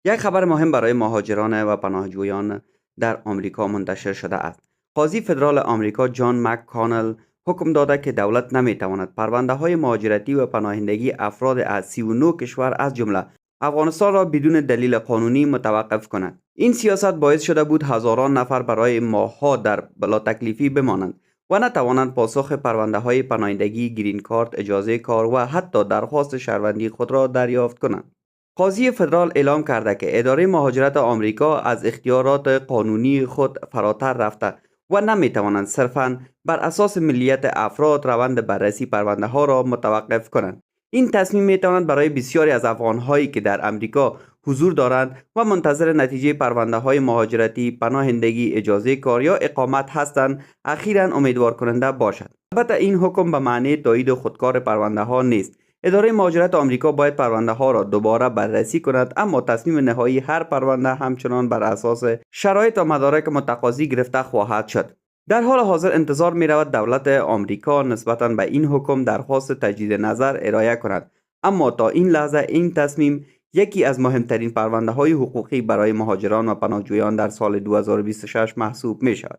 یک خبر مهم برای مهاجران و پناهجویان در آمریکا منتشر شده است. قاضی فدرال آمریکا جان مک‌کانل حکم داده که دولت نمیتواند پرونده های مهاجرتی و پناهندگی افراد از 39 کشور از جمله افغانستان را بدون دلیل قانونی متوقف کند. این سیاست باعث شده بود هزاران نفر برای ماه‌ها در بلا تکلیفی بمانند و نتوانند پاسخ پرونده های پناهندگی، گرین کارت، اجازه کار و حتی درخواست شهروندی خود را دریافت کنند. قاضی فدرال اعلام کرده که اداره مهاجرت آمریکا از اختیارات قانونی خود فراتر رفته و نمیتوانند صرفاً بر اساس ملیت افراد روند بررسی پرونده ها را متوقف کنند. این تصمیم میتواند برای بسیاری از افغانهایی که در امریکا حضور دارند و منتظر نتیجه پرونده های مهاجرتی، پناهندگی، اجازه کار یا اقامت هستند، اخیراً امیدوار کننده باشد. البته این حکم به معنی تایید خودکار پرونده ها نیست. اداره مهاجرت آمریکا باید پرونده ها را دوباره بررسی کند، اما تصمیم نهایی هر پرونده همچنان بر اساس شرایط و مدارک متقاضی گرفته خواهد شد. در حال حاضر انتظار می رود دولت آمریکا نسبتاً به این حکم درخواست تجدید نظر ارائه کند، اما تا این لحظه این تصمیم یکی از مهمترین پرونده های حقوقی برای مهاجران و پناهجویان در سال 2026 محسوب می شود.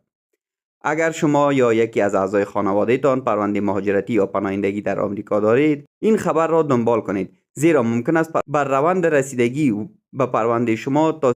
اگر شما یا یکی از اعضای خانواده تان پرونده مهاجرتی یا پناهندگی در آمریکا دارید، این خبر را دنبال کنید، زیرا ممکن است بر روند رسیدگی به پرونده شما تا